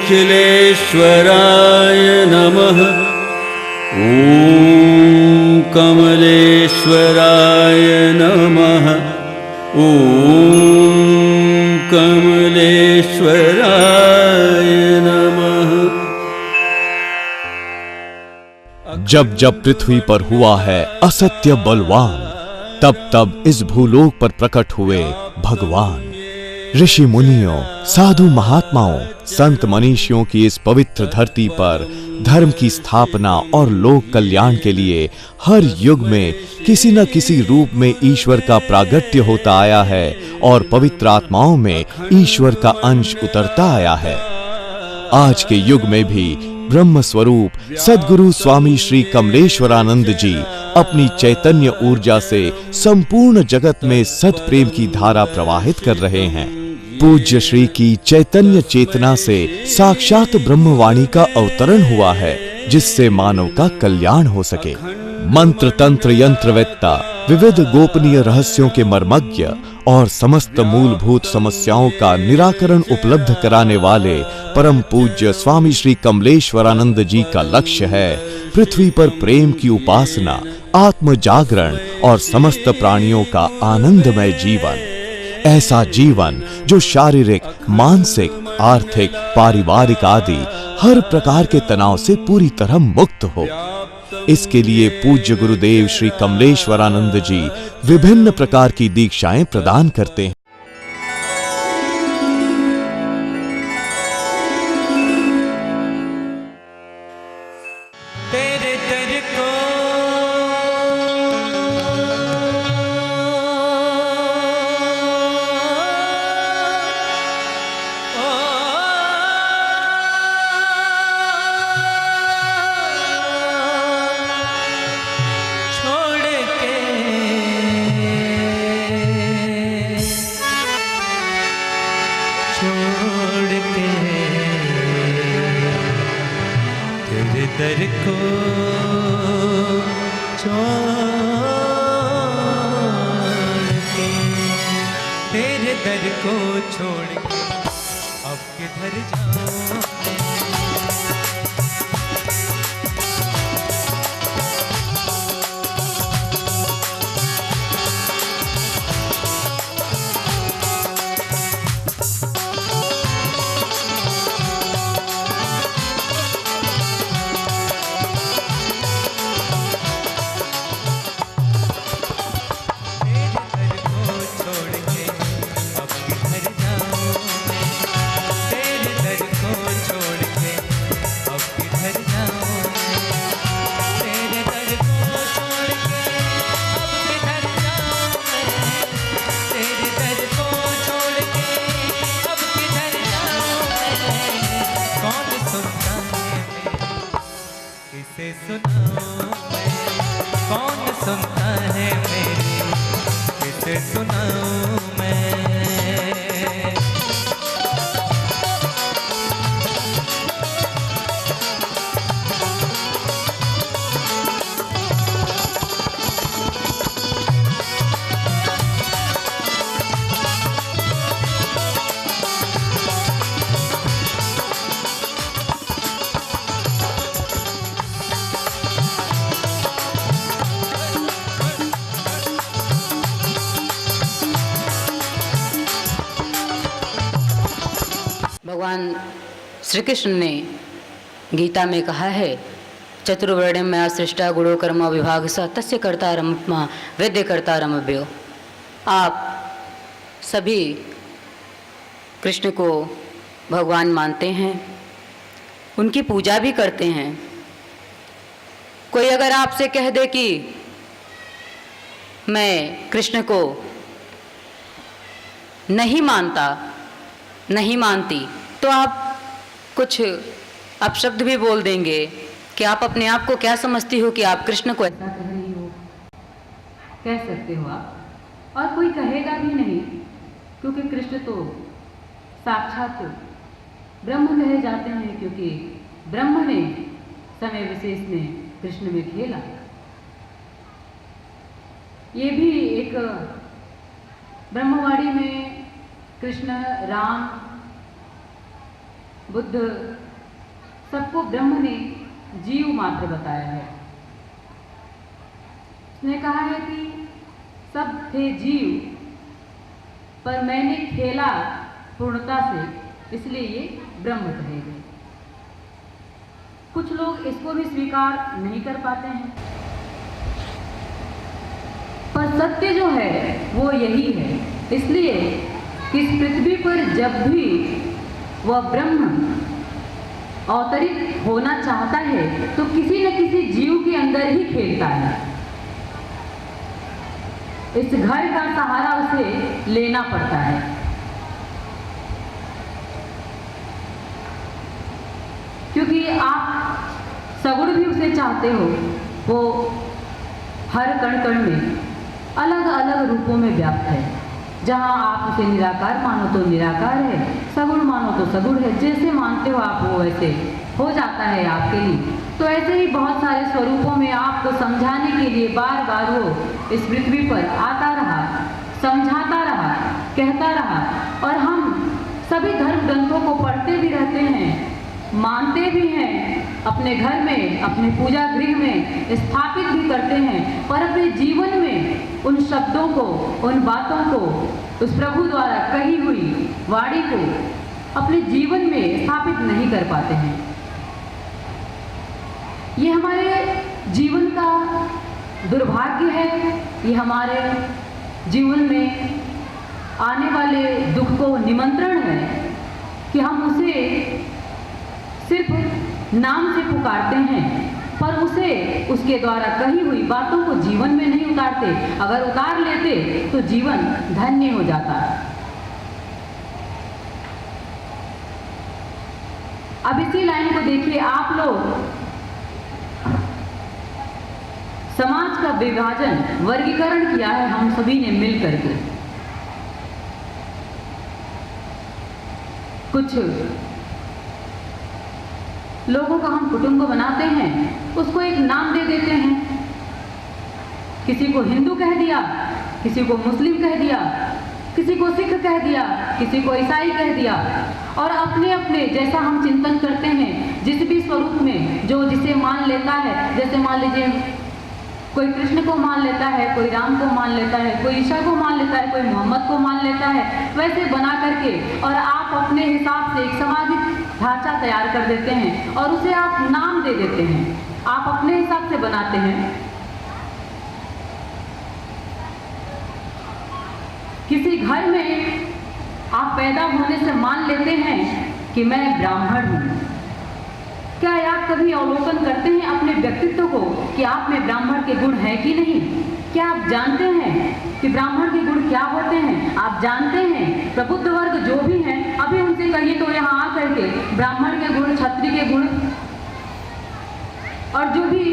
निखिलेश्वराय नमः। ॐ कमलेश्वराय नमः। ॐ कमलेश्वराय नमः। जब जब पृथ्वी पर हुआ है असत्य बलवान, तब तब इस भूलोक पर प्रकट हुए भगवान। ऋषि मुनियों, साधु महात्माओं, संत मनीषियों की इस पवित्र धरती पर धर्म की स्थापना और लोक कल्याण के लिए हर युग में किसी न किसी रूप में ईश्वर का प्रागट्य होता आया है और पवित्र आत्माओं में ईश्वर का अंश उतरता आया है। आज के युग में भी ब्रह्म स्वरूप सद्गुरु स्वामी श्री कमलेश्वरानंद जी अपनी चैतन्य ऊर्जा से संपूर्ण जगत में सत्प्रेम की धारा प्रवाहित कर रहे हैं। पूज्य श्री की चैतन्य चेतना से साक्षात ब्रह्मवाणी का अवतरण हुआ है, जिससे मानव का कल्याण हो सके। मंत्र तंत्र यंत्रवेत्ता, विविध गोपनीय रहस्यों के मर्मज्ञ और समस्त मूलभूत समस्याओं का निराकरण उपलब्ध कराने वाले परम पूज्य स्वामी श्री कमलेश्वरानंद जी का लक्ष्य है पृथ्वी पर प्रेम की उपासना, आत्म जागरण और समस्त प्राणियों का आनंदमय जीवन। ऐसा जीवन जो शारीरिक, मानसिक, आर्थिक, पारिवारिक आदि हर प्रकार के तनाव से पूरी तरह मुक्त हो। इसके लिए पूज्य गुरुदेव श्री कमलेश्वरानंद जी विभिन्न प्रकार की दीक्षाएं प्रदान करते हैं। दर को छोड़ के, तेरे दर को छोड़ के अब किधर जाऊं। कौन सुनता है मेरी, किसे सुनाऊं मैं। भगवान श्री कृष्ण ने गीता में कहा है, चतुर्वर्ण्यम मया सृष्टा गुणो कर्म विभाग स तस्य कर्तारमत्मा वेद्य कर्तारमव्यो। आप सभी कृष्ण को भगवान मानते हैं, उनकी पूजा भी करते हैं। कोई अगर आपसे कह दे कि मैं कृष्ण को नहीं मानता, नहीं मानती, तो आप कुछ अपशब्द भी बोल देंगे कि आप अपने आप को क्या समझती हो कि आप कृष्ण को ऐसा कह रही हो, कह सकते हो आप, और कोई कहेगा भी नहीं, क्योंकि कृष्ण तो साक्षात ब्रह्म कहे जाते हैं, क्योंकि ब्रह्म ने समय विशेष में कृष्ण में खेला। ये भी एक ब्रह्मवाणी में कृष्ण, राम, बुद्ध सबको ब्रह्म ने जीव मात्र बताया है। उसने कहा है कि सब थे जीव, पर मैंने खेला पूर्णता से, इसलिए ये ब्रह्म कहे गए। कुछ लोग इसको भी स्वीकार नहीं कर पाते हैं, पर सत्य जो है वो यही है। इसलिए कि इस पृथ्वी पर जब भी वह ब्रह्म अवतरित होना चाहता है तो किसी न किसी जीव के अंदर ही खेलता है। इस घर का सहारा उसे लेना पड़ता है। क्योंकि आप सगुण भी उसे चाहते हो, वो हर कण कण में अलग अलग रूपों में व्याप्त है। जहाँ आप उसे निराकार मानो तो निराकार है, सगुण मानो तो सगुण है। जैसे मानते हो आप वो वैसे हो जाता है आपके लिए। तो ऐसे ही बहुत सारे स्वरूपों में आपको समझाने के लिए बार बार वो इस पृथ्वी पर आता रहा, समझाता रहा, कहता रहा। और हम सभी धर्म ग्रंथों को पढ़ते भी रहते हैं, मानते भी हैं, अपने घर में, अपने पूजा गृह में स्थापित भी करते हैं, पर अपने जीवन में उन शब्दों को, उन बातों को, उस प्रभु द्वारा कही हुई वाणी को अपने जीवन में स्थापित नहीं कर पाते हैं। ये हमारे जीवन का दुर्भाग्य है। ये हमारे जीवन में आने वाले दुख को निमंत्रण है कि हम उसे सिर्फ नाम से पुकारते हैं, पर उसे उसके द्वारा कही हुई बातों को जीवन में नहीं उतारते। अगर उतार लेते तो जीवन धन्य हो जाता। अब इसी लाइन को देखिए, आप लोग समाज का विभाजन, वर्गीकरण किया है हम सभी ने मिल करके। कुछ लोगों का हम कुटुंब बनाते हैं, उसको एक नाम दे देते हैं। किसी को हिंदू कह दिया, किसी को मुस्लिम कह दिया, किसी को सिख कह दिया, किसी को ईसाई कह दिया। और अपने अपने जैसा हम चिंतन करते हैं, जिस भी स्वरूप में जो जिसे मान लेता है, जैसे मान लीजिए कोई कृष्ण को मान लेता है, कोई राम को मान लेता है, कोई ईसा को मान लेता है, कोई मोहम्मद को मान लेता है, वैसे बना करके और आप अपने हिसाब से एक सामाजिक ढांचा तैयार कर देते हैं और उसे आप नाम दे देते हैं, आप अपने हिसाब से बनाते हैं। किसी घर में आप पैदा होने से मान लेते हैं कि मैं ब्राह्मण हूँ। क्या आप कभी अवलोकन करते हैं अपने व्यक्तित्व को कि आप में ब्राह्मण के गुण हैं कि नहीं? क्या आप जानते हैं कि ब्राह्मण के गुण क्या होते हैं? आप जानते हैं प्रबुद्ध वर्ग जो भी हैं, अभी उनसे कहिए तो यहाँ आ करके ब्राह्मण के गुण, क्षत्रिय के गुण और जो भी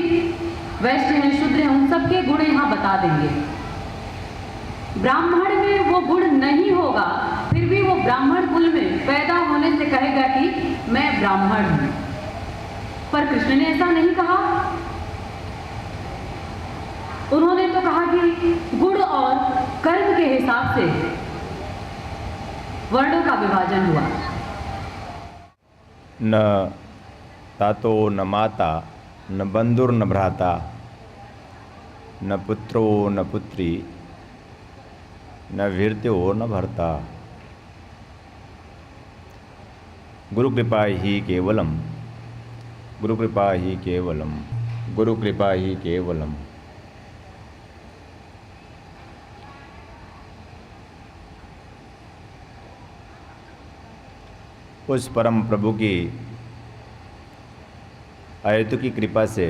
वैश्य हैं, शूद्र हैं, उन सबके गुण यहाँ बता देंगे। ब्राह्मण में वो गुण नहीं होगा, फिर भी वो ब्राह्मण कुल में पैदा होने से कहेगा कि मैं ब्राह्मण हूँ। पर कृष्ण ने ऐसा नहीं कहा। उन्होंने तो कहा कि गुण और कर्म के हिसाब से वर्णों का विभाजन हुआ। न तातो न माता न बंधुर न भ्राता न पुत्रो न पुत्री न वीर्यो न भर्ता। गुरु कृपा ही केवलम, गुरु कृपा ही केवलम, गुरु कृपा ही केवलम। उस परम प्रभु की अहेतु की कृपा से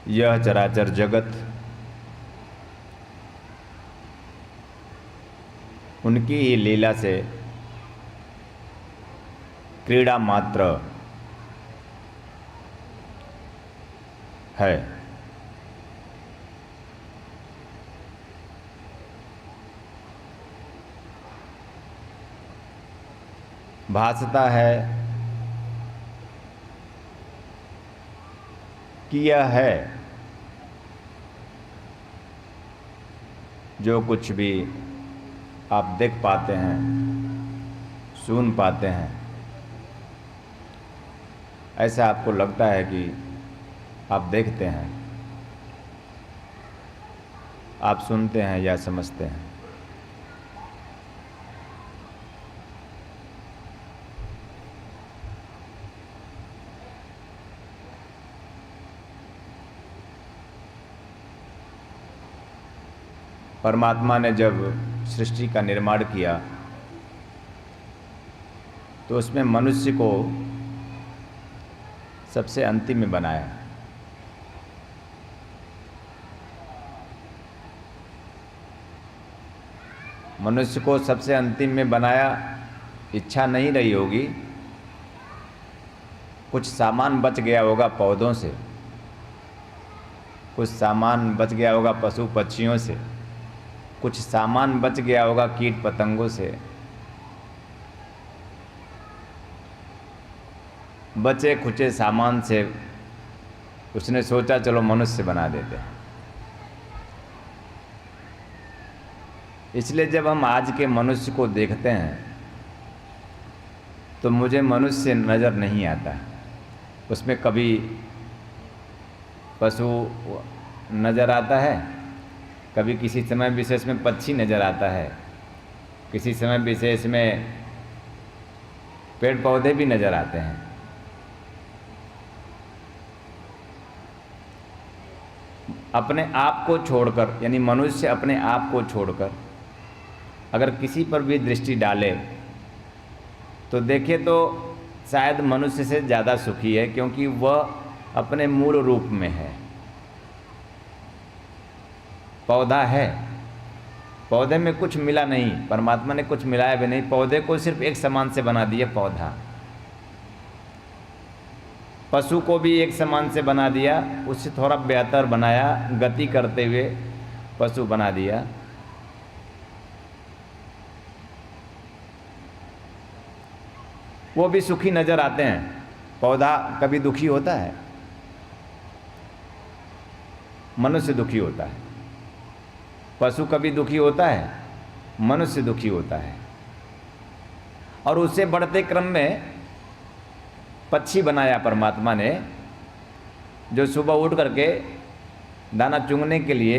यह चराचर जगत उनकी ही लीला से क्रीड़ा मात्र है। भासता है कि यह है जो कुछ भी आप देख पाते हैं, सुन पाते हैं, ऐसा आपको लगता है कि आप देखते हैं, आप सुनते हैं या समझते हैं। परमात्मा ने जब सृष्टि का निर्माण किया तो उसमें मनुष्य को सबसे अंतिम में बनाया। मनुष्य को सबसे अंतिम में बनाया, इच्छा नहीं रही होगी, कुछ सामान बच गया होगा पौधों से, कुछ सामान बच गया होगा पशु पक्षियों से, कुछ सामान बच गया होगा कीट पतंगों से, बचे खुचे सामान से उसने सोचा चलो मनुष्य बना देते हैं। इसलिए जब हम आज के मनुष्य को देखते हैं तो मुझे मनुष्य नज़र नहीं आता। उसमें कभी पशु नज़र आता है, कभी किसी समय विशेष में पक्षी नज़र आता है, किसी समय विशेष में पेड़ पौधे भी नज़र आते हैं। अपने आप को छोड़कर, यानी मनुष्य अपने आप को छोड़कर अगर किसी पर भी दृष्टि डाले तो देखे तो शायद मनुष्य से ज़्यादा सुखी है, क्योंकि वह अपने मूल रूप में है। पौधा है, पौधे में कुछ मिला नहीं, परमात्मा ने कुछ मिलाया भी नहीं, पौधे को सिर्फ एक समान से बना दिया पौधा। पशु को भी एक समान से बना दिया, उससे थोड़ा बेहतर बनाया, गति करते हुए पशु बना दिया। वो भी सुखी नजर आते हैं। पौधा कभी दुखी होता है? मनुष्य दुखी होता है। पशु कभी दुखी होता है? मनुष्य दुखी होता है। और उससे बढ़ते क्रम में पक्षी बनाया परमात्मा ने, जो सुबह उठ करके दाना चुगने के लिए,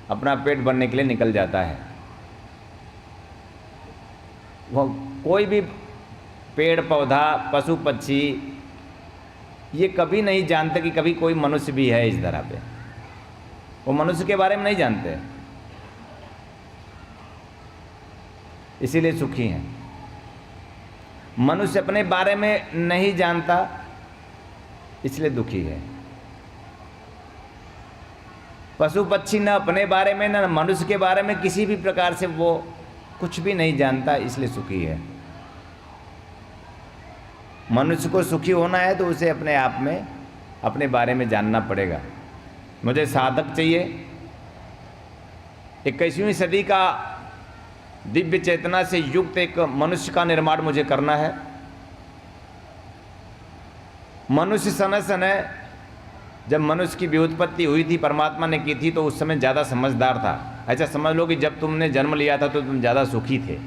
अपना पेट भरने के लिए निकल जाता है। वो कोई भी पेड़ पौधा पशु पक्षी ये कभी नहीं जानते कि कभी कोई मनुष्य भी है इस धरा पे। वो मनुष्य के बारे में नहीं जानते, इसीलिए सुखी हैं। मनुष्य अपने बारे में नहीं जानता, इसलिए दुखी है। पशु पक्षी न अपने बारे में न मनुष्य के बारे में किसी भी प्रकार से वो कुछ भी नहीं जानता, इसलिए सुखी है। मनुष्य को सुखी होना है तो उसे अपने आप में अपने बारे में जानना पड़ेगा। मुझे साधक चाहिए, 21वीं सदी का दिव्य चेतना से युक्त एक मनुष्य का निर्माण मुझे करना है। मनुष्य समय समय, जब मनुष्य की व्युत्पत्ति हुई थी, परमात्मा ने की थी, तो उस समय ज़्यादा समझदार था। ऐसा समझ लो कि जब तुमने जन्म लिया था तो तुम ज़्यादा सुखी थे,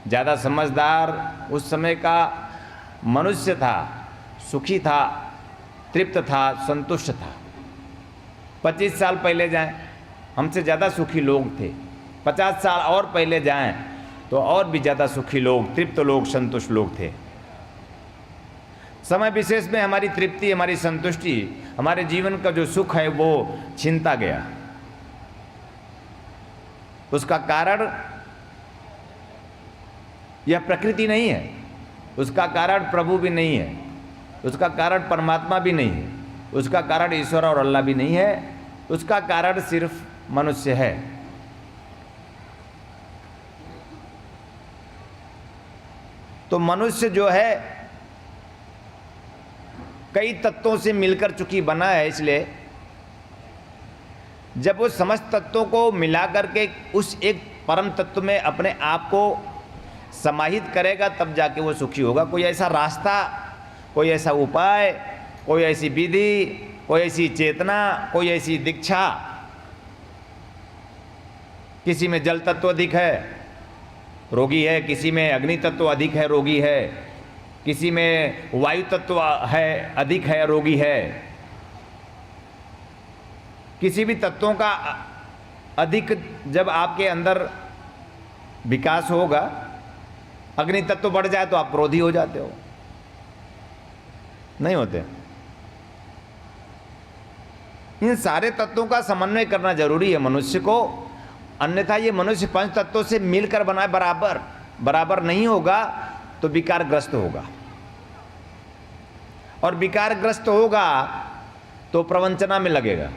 ज़्यादा समझदार उस समय का मनुष्य था, सुखी था, तृप्त था, संतुष्ट था। 25 साल पहले जाएं, हमसे ज़्यादा सुखी लोग थे। 50 साल और पहले जाएं तो और भी ज़्यादा सुखी लोग, तृप्त लोग, संतुष्ट लोग थे। समय विशेष में हमारी तृप्ति, हमारी संतुष्टि, हमारे जीवन का जो सुख है वो छिनता गया। उसका कारण यह प्रकृति नहीं है, उसका कारण प्रभु भी नहीं है, उसका कारण परमात्मा भी नहीं है, उसका कारण ईश्वर और अल्लाह भी नहीं है, उसका कारण सिर्फ मनुष्य है। तो मनुष्य जो है कई तत्वों से मिलकर चूंकि बना है, इसलिए जब वो समस्त तत्वों को मिला करके उस एक परम तत्व में अपने आप को समाहित करेगा, तब जाके वो सुखी होगा। कोई ऐसा रास्ता, कोई ऐसा उपाय, कोई ऐसी विधि, कोई ऐसी चेतना, कोई ऐसी दीक्षा किसी में जल तत्व अधिक है, रोगी है, किसी में अग्नि तत्व अधिक है, रोगी है, किसी में वायु तत्व है, अधिक है, रोगी है। किसी भी तत्वों का अधिक जब आपके अंदर विकास होगा, अग्नि तत्व बढ़ जाए तो आप क्रोधी हो जाते हो, नहीं होते। इन सारे तत्वों का समन्वय करना जरूरी है मनुष्य को, अन्यथा ये मनुष्य पंच तत्वों से मिलकर बनाए बराबर नहीं होगा तो विकारग्रस्त होगा, और विकारग्रस्त होगा तो प्रवंचना में लगेगा।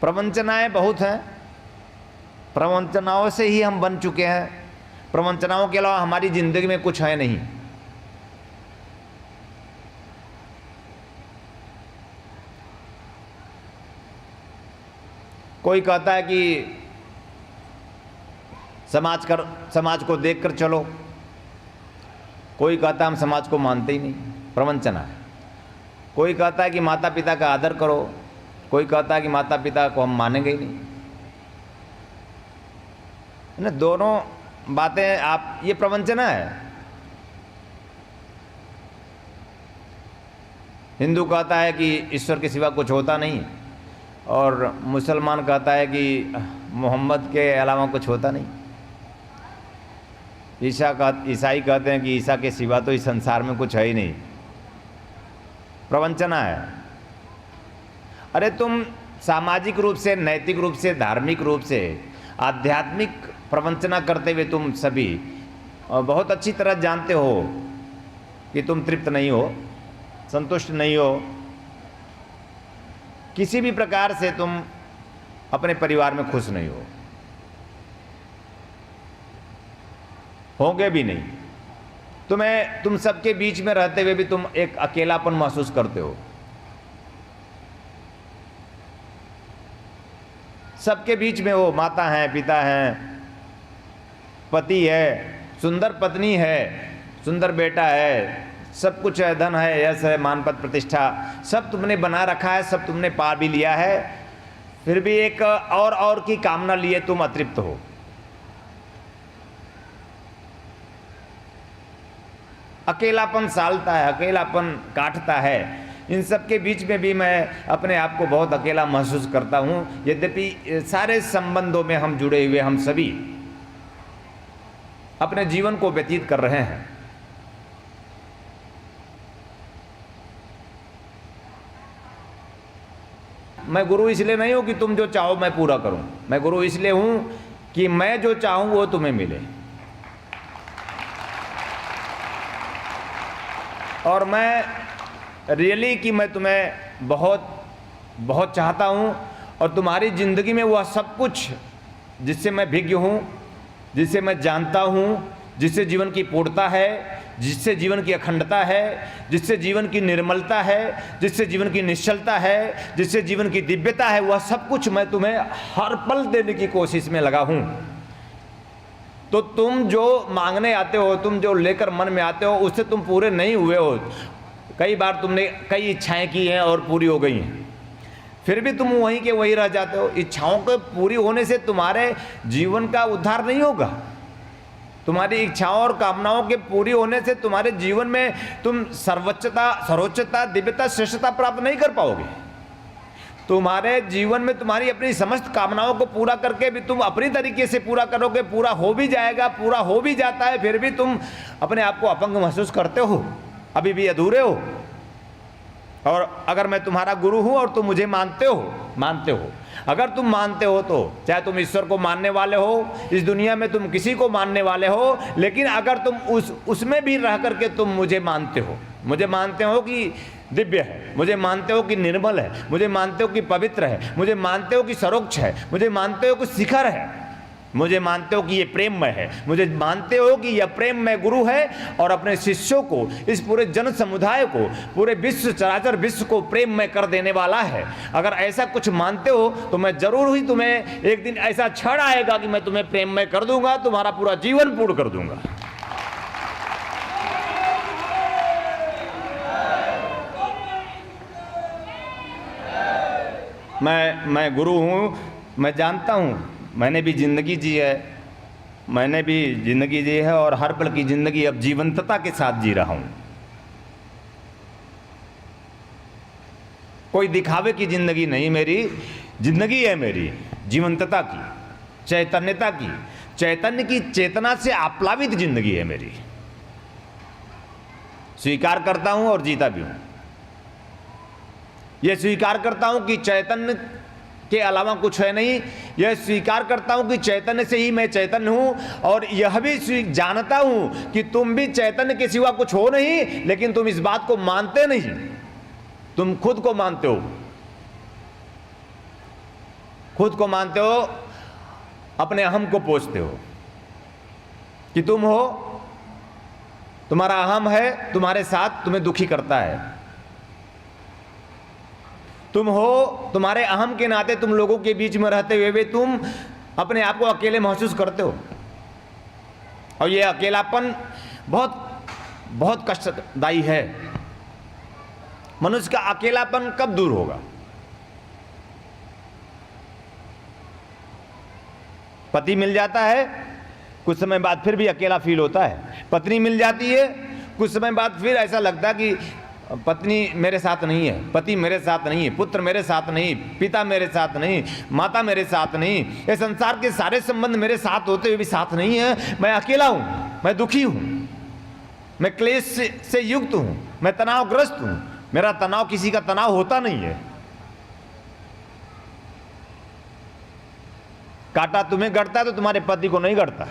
प्रवंचनाएं बहुत हैं, प्रवंचनाओं से ही हम बन चुके हैं, प्रवंचनाओं के अलावा हमारी जिंदगी में कुछ है नहीं। कोई कहता है कि समाज को देखकर चलो, कोई कहता है हम समाज को मानते ही नहीं, प्रवंचना है। कोई कहता है कि माता पिता का आदर करो, कोई कहता है कि माता पिता को हम मानेंगे ही नहीं। ना, दोनों बातें आप, ये प्रवंचना है। हिंदू कहता है कि ईश्वर के सिवा कुछ होता नहीं, और मुसलमान कहता है कि मोहम्मद के अलावा कुछ होता नहीं। ईसाई कहते हैं कि ईसा के सिवा तो इस संसार में कुछ है ही नहीं। प्रवंचना है। अरे तुम सामाजिक रूप से, नैतिक रूप से, धार्मिक रूप से, आध्यात्मिक प्रवंचना करते हुए तुम सभी बहुत अच्छी तरह जानते हो कि तुम तृप्त नहीं हो, संतुष्ट नहीं हो, किसी भी प्रकार से तुम अपने परिवार में खुश नहीं हो, होंगे भी नहीं। तुम सबके बीच में रहते हुए भी तुम एक अकेलापन महसूस करते हो। सबके बीच में हो, माता हैं, पिता हैं, पति है, सुंदर पत्नी है, सुंदर बेटा है, सब कुछ है, धन है, यश है, मान पद प्रतिष्ठा, सब तुमने बना रखा है, सब तुमने पा भी लिया है, फिर भी एक और की कामना लिए तुम अतृप्त हो। अकेलापन सालता है, अकेलापन काटता है। इन सब के बीच में भी मैं अपने आप को बहुत अकेला महसूस करता हूँ। यद्यपि सारे संबंधों में हम जुड़े हुए, हम सभी अपने जीवन को व्यतीत कर रहे हैं। मैं गुरु इसलिए नहीं हूं कि तुम जो चाहो मैं पूरा करूं, मैं गुरु इसलिए हूं कि मैं जो चाहूं वो तुम्हें मिले। और मैं रियली कि मैं तुम्हें बहुत बहुत चाहता हूं, और तुम्हारी ज़िंदगी में वह सब कुछ जिससे मैं विज्ञ हूं, जिसे मैं जानता हूं, जिससे जीवन की पूर्णता है, जिससे जीवन की अखंडता है, जिससे जीवन की निर्मलता है, जिससे जीवन की निश्चलता है, जिससे जीवन की दिव्यता है, वह सब कुछ मैं तुम्हें हर पल देने की कोशिश में लगा हूं। तो तुम जो मांगने आते हो, तुम जो लेकर मन में आते हो, उससे तुम पूरे नहीं हुए हो। कई बार तुमने कई इच्छाएं की हैं और पूरी हो गई हैं, फिर भी तुम वहीं के वहीं रह जाते हो। इच्छाओं के पूरी होने से तुम्हारे जीवन का उद्धार नहीं होगा। तुम्हारी इच्छाओं और कामनाओं के पूरी होने से तुम्हारे जीवन में तुम सर्वोच्चता, दिव्यता, श्रेष्ठता प्राप्त नहीं कर पाओगे। तुम्हारे जीवन में तुम्हारी अपनी समस्त कामनाओं को पूरा करके भी तुम अपनी तरीके से पूरा करोगे, पूरा हो भी जाएगा, पूरा हो भी जाता है, फिर भी तुम अपने आप को अपंग महसूस करते हो, अभी भी अधूरे हो। और अगर मैं तुम्हारा गुरु हूं और तुम मुझे मानते हो, अगर तुम मानते हो तो चाहे तुम ईश्वर को मानने वाले हो, इस दुनिया में तुम किसी को मानने वाले हो, लेकिन अगर तुम उसमें भी रह करके तुम मुझे मानते हो कि दिव्य है, मुझे मानते हो कि निर्मल है, मुझे मानते हो कि पवित्र है, मुझे मानते हो कि सरोक्ष है, मुझे मानते हो कि शिखर है, मुझे मानते हो कि ये प्रेममय है, मुझे मानते हो कि यह प्रेममय गुरु है, और अपने शिष्यों को, इस पूरे जन समुदाय को, पूरे विश्व, चराचर विश्व को प्रेममय कर देने वाला है। अगर ऐसा कुछ मानते हो तो मैं जरूर ही तुम्हें एक दिन ऐसा क्षण आएगा कि मैं तुम्हें प्रेममय कर दूंगा, तुम्हारा पूरा जीवन पूर्ण कर दूंगा। मैं गुरु हूँ मैं जानता हूँ, मैंने भी ज़िंदगी जी है, मैंने भी ज़िंदगी जी है और हर पल की ज़िंदगी अब जीवंतता के साथ जी रहा हूँ। कोई दिखावे की ज़िंदगी नहीं, मेरी ज़िंदगी है मेरी जीवंतता की, चैतन्यता की, चैतन्य की चेतना से आप्लावित ज़िंदगी है मेरी। स्वीकार करता हूँ और जीता भी हूँ। यह स्वीकार करता हूँ कि चैतन्य के अलावा कुछ है नहीं, यह स्वीकार करता हूं कि चैतन्य से ही मैं चैतन्य हूं, और यह भी जानता हूं कि तुम भी चैतन्य के सिवा कुछ हो नहीं, लेकिन तुम इस बात को मानते नहीं, तुम खुद को मानते हो, खुद को मानते हो, अपने अहम को पोषते हो कि तुम हो, तुम्हारा अहम है तुम्हारे साथ, तुम्हें दुखी करता है। तुम हो, तुम्हारे अहम के नाते तुम लोगों के बीच में रहते हुए भी तुम अपने आप को अकेले महसूस करते हो, और ये अकेलापन बहुत बहुत कष्टदायी है। मनुष्य का अकेलापन कब दूर होगा? पति मिल जाता है, कुछ समय बाद फिर भी अकेला फील होता है। पत्नी मिल जाती है, कुछ समय बाद फिर ऐसा लगता है कि पत्नी मेरे साथ नहीं है, पति मेरे साथ नहीं है, पुत्र मेरे साथ नहीं, पिता मेरे साथ नहीं, माता मेरे साथ नहीं, ये संसार के सारे संबंध मेरे साथ होते हुए भी साथ नहीं है। मैं अकेला हूं, मैं दुखी हूं, मैं क्लेश से युक्त हूं, मैं तनावग्रस्त हूं, मेरा तनाव किसी का तनाव होता नहीं है। कांटा तुम्हें गड़ता है तो तुम्हारे पति को नहीं गड़ता,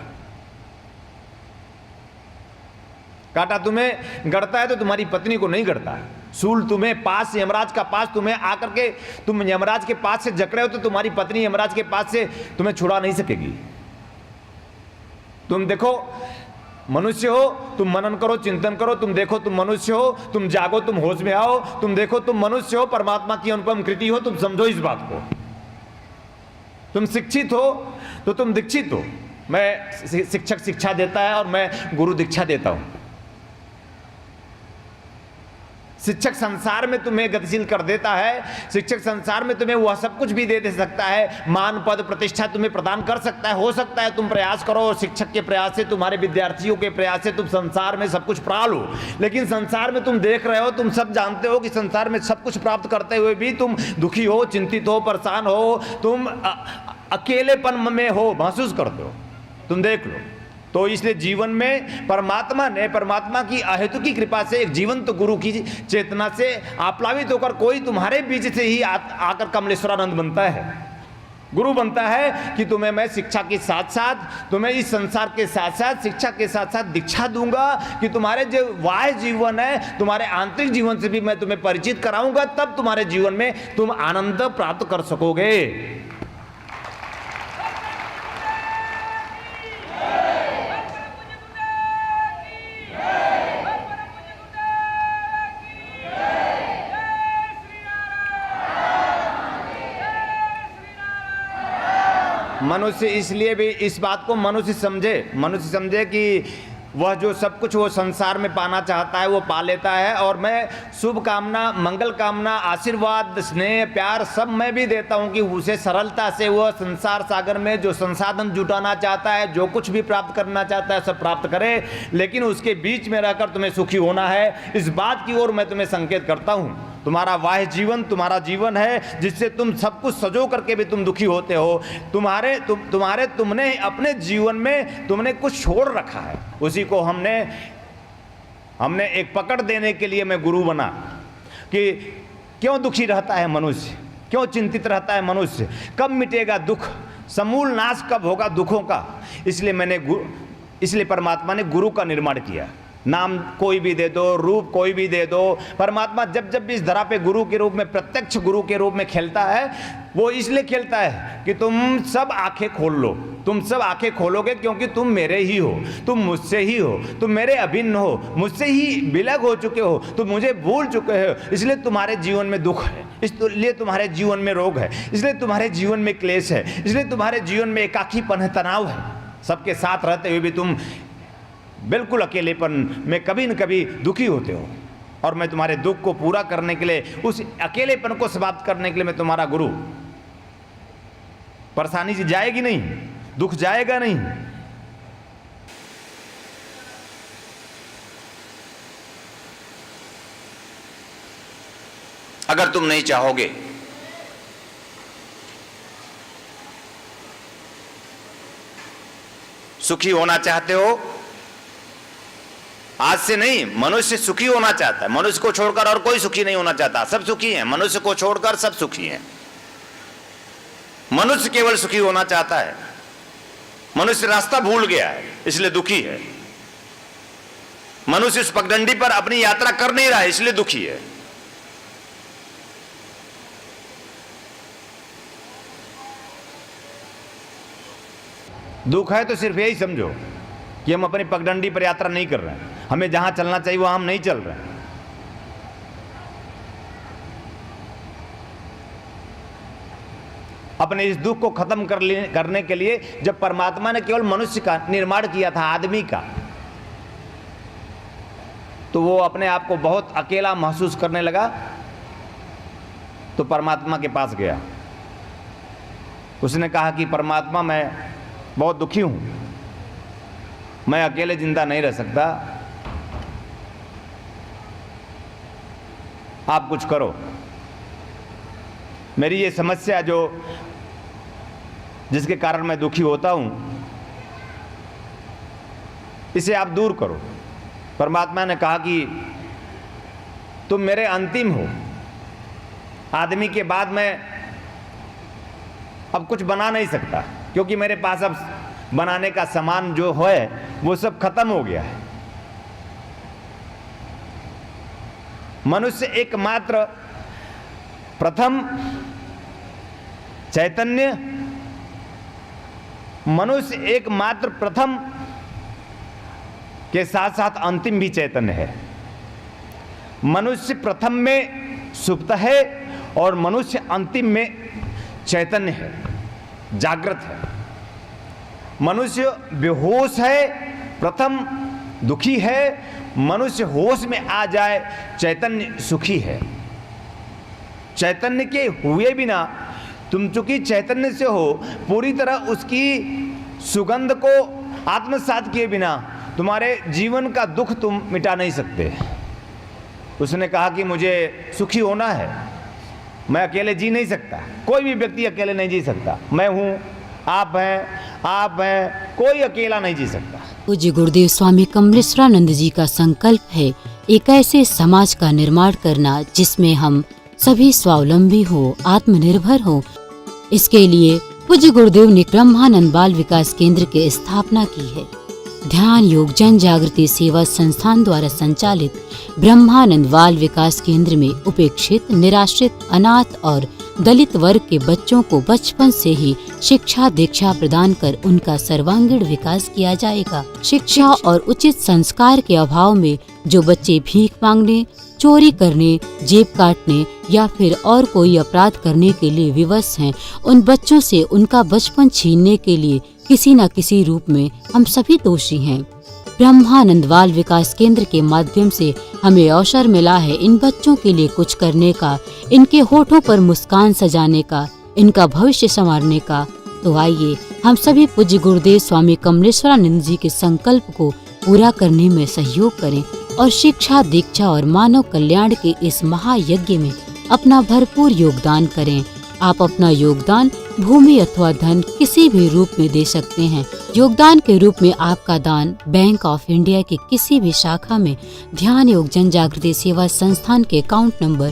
कांटा तुम्हें गड़ता है तो तुम्हारी पत्नी को नहीं गड़ता, सूल तुम्हें पास, यमराज का पास तुम्हें आकर के तुम यमराज के पास से जकड़े हो तो तुम्हारी पत्नी यमराज के पास से तुम्हें छुड़ा नहीं सकेगी। तुम देखो मनुष्य हो, तुम मनन करो, चिंतन करो, तुम देखो तुम मनुष्य हो, तुम जागो, तुम होश में आओ, तुम देखो तुम मनुष्य हो, परमात्मा की अनुपम कृति हो, तुम समझो इस बात को। तुम शिक्षित हो तो तुम दीक्षित हो। मैं शिक्षक शिक्षा देता है और मैं गुरु दीक्षा देता हूं। शिक्षक संसार में तुम्हें गतिशील कर देता है, शिक्षक संसार में तुम्हें वह सब कुछ भी दे सकता है, मान पद प्रतिष्ठा तुम्हें प्रदान कर सकता है। हो सकता है तुम प्रयास करो और शिक्षक के प्रयास से, तुम्हारे विद्यार्थियों के प्रयास से तुम संसार में सब कुछ पा लो, लेकिन संसार में तुम देख रहे हो, तुम सब जानते हो कि संसार में सब कुछ प्राप्त करते हुए भी तुम दुखी हो, चिंतित हो, परेशान हो, तुम अकेलेपन में हो, महसूस करते हो। तुम देख लो। तो इसलिए जीवन में परमात्मा ने, परमात्मा की अहेतु की कृपा से, एक जीवंत गुरु की चेतना से आप्लावित होकर कोई तुम्हारे बीच से ही आकर कमलेश्वरानंद बनता है, गुरु बनता है कि तुम्हें मैं शिक्षा के साथ साथ, तुम्हें इस संसार के साथ साथ, शिक्षा के साथ साथ दीक्षा दूंगा कि तुम्हारे जो बाह्य जीवन है, तुम्हारे आंतरिक जीवन से भी मैं तुम्हें परिचित कराऊंगा, तब तुम्हारे जीवन में तुम आनंद प्राप्त कर सकोगे। मनुष्य इसलिए भी इस बात को मनुष्य समझे कि वह जो सब कुछ वो संसार में पाना चाहता है वो पा लेता है, और मैं शुभ कामना, मंगल कामना, आशीर्वाद, स्नेह, प्यार सब मैं भी देता हूँ कि उसे सरलता से वह संसार सागर में जो संसाधन जुटाना चाहता है, जो कुछ भी प्राप्त करना चाहता है सब प्राप्त करे, लेकिन उसके बीच में रहकर तुम्हें सुखी होना है। इस बात की ओर मैं तुम्हें संकेत करता हूँ। तुम्हारा बाह्य जीवन तुम्हारा जीवन है जिससे तुम सब कुछ सजो करके भी तुम दुखी होते हो। तुमने अपने जीवन में तुमने कुछ छोड़ रखा है, उसी को हमने एक पकड़ देने के लिए मैं गुरु बना कि क्यों दुखी रहता है मनुष्य, क्यों चिंतित रहता है मनुष्य, कब मिटेगा दुख, समूल नाश कब होगा दुखों का। इसलिए परमात्मा ने गुरु का निर्माण किया। नाम कोई भी दे दो, रूप कोई भी दे दो, परमात्मा जब जब भी इस धरा पे गुरु के रूप में, प्रत्यक्ष गुरु के रूप में खेलता है, वो इसलिए खेलता है कि तुम सब आंखें खोल लो। तुम सब आंखें खोलोगे क्योंकि तुम मेरे ही हो, तुम मुझसे ही हो, तुम मेरे अभिन्न हो, मुझसे ही विलग हो चुके हो, तुम मुझे भूल चुके हो। इसलिए तुम्हारे जीवन में दुख है, इसलिए तुम्हारे जीवन में रोग है, इसलिए तुम्हारे जीवन में क्लेश है, इसलिए तुम्हारे जीवन में एकाकीपन है, तनाव है। सबके साथ रहते हुए भी तुम बिल्कुल अकेलेपन में कभी न कभी दुखी होते हो, और मैं तुम्हारे दुख को पूरा करने के लिए, उस अकेलेपन को समाप्त करने के लिए मैं तुम्हारा गुरु परेशानी से जाएगी नहीं, दुख जाएगा नहीं। अगर तुम नहीं चाहोगे सुखी होना चाहते हो, आज से नहीं, मनुष्य सुखी होना चाहता है। मनुष्य को छोड़कर और कोई सुखी नहीं होना चाहता, सब सुखी हैं। मनुष्य को छोड़कर सब सुखी हैं। मनुष्य केवल सुखी होना चाहता है। मनुष्य रास्ता भूल गया है, इसलिए दुखी है। मनुष्य उस पगडंडी पर अपनी यात्रा कर नहीं रहा है, इसलिए दुखी है। दुख है तो सिर्फ यही समझो कि हम अपनी पगडंडी पर यात्रा नहीं कर रहे हैं, हमें जहां चलना चाहिए वहां हम नहीं चल रहे हैं। अपने इस दुख को खत्म करने के लिए जब परमात्मा ने केवल मनुष्य का निर्माण किया था, आदमी का, तो वो अपने आप को बहुत अकेला महसूस करने लगा, तो परमात्मा के पास गया। उसने कहा कि परमात्मा, मैं बहुत दुखी हूं, मैं अकेले जिंदा नहीं रह सकता, आप कुछ करो। मेरी ये समस्या जिसके कारण मैं दुखी होता हूं, इसे आप दूर करो। परमात्मा ने कहा कि तुम मेरे अंतिम हो, आदमी के बाद मैं अब कुछ बना नहीं सकता, क्योंकि मेरे पास अब बनाने का सामान जो है वो सब खत्म हो गया है। मनुष्य एकमात्र प्रथम चैतन्य, मनुष्य एकमात्र प्रथम के साथ साथ अंतिम भी चैतन्य है। मनुष्य प्रथम में सुप्त है और मनुष्य अंतिम में चैतन्य है, जागृत है। मनुष्य बेहोश है, प्रथम दुखी है, मनुष्य होश में आ जाए, चैतन्य सुखी है। चैतन्य के हुए बिना, तुम चूंकि चैतन्य से हो, पूरी तरह उसकी सुगंध को आत्मसात किए बिना तुम्हारे जीवन का दुख तुम मिटा नहीं सकते। उसने कहा कि मुझे सुखी होना है, मैं अकेले जी नहीं सकता, कोई भी व्यक्ति अकेले नहीं जी सकता। मैं हूँ, आप हैं, कोई अकेला नहीं जी सकता। पूज्य गुरुदेव स्वामी कमलेश्वरानंद जी का संकल्प है एक ऐसे समाज का निर्माण करना जिसमें हम सभी स्वावलंबी हो, आत्मनिर्भर हो। इसके लिए पूज्य गुरुदेव ने ब्रह्मानंद बाल विकास केंद्र की स्थापना की है। ध्यान योग जन जागृति सेवा संस्थान द्वारा संचालित ब्रह्मानंद बाल विकास केंद्र में उपेक्षित, निराश्रित, अनाथ और दलित वर्ग के बच्चों को बचपन से ही शिक्षा दीक्षा प्रदान कर उनका सर्वांगीण विकास किया जाएगा। शिक्षा और उचित संस्कार के अभाव में जो बच्चे भीख मांगने, चोरी करने, जेब काटने या फिर और कोई अपराध करने के लिए विवश हैं, उन बच्चों से उनका बचपन छीनने के लिए किसी न किसी रूप में हम सभी दोषी हैं। ब्रह्मानंद बाल विकास केंद्र के माध्यम से हमें अवसर मिला है इन बच्चों के लिए कुछ करने का, इनके होठों पर मुस्कान सजाने का, इनका भविष्य संवारने का। तो आइए हम सभी पूज्य गुरुदेव स्वामी कमलेश्वरानंद जी के संकल्प को पूरा करने में सहयोग करें और शिक्षा दीक्षा और मानव कल्याण के इस महायज्ञ में अपना भरपूर योगदान करें। आप अपना योगदान भूमि अथवा धन किसी भी रूप में दे सकते हैं। योगदान के रूप में आपका दान बैंक ऑफ इंडिया की किसी भी शाखा में ध्यान योग जन जागृति सेवा संस्थान के अकाउंट नंबर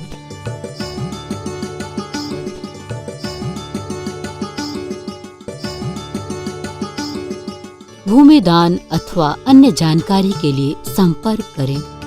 भूमि दान अथवा अन्य जानकारी के लिए संपर्क करें।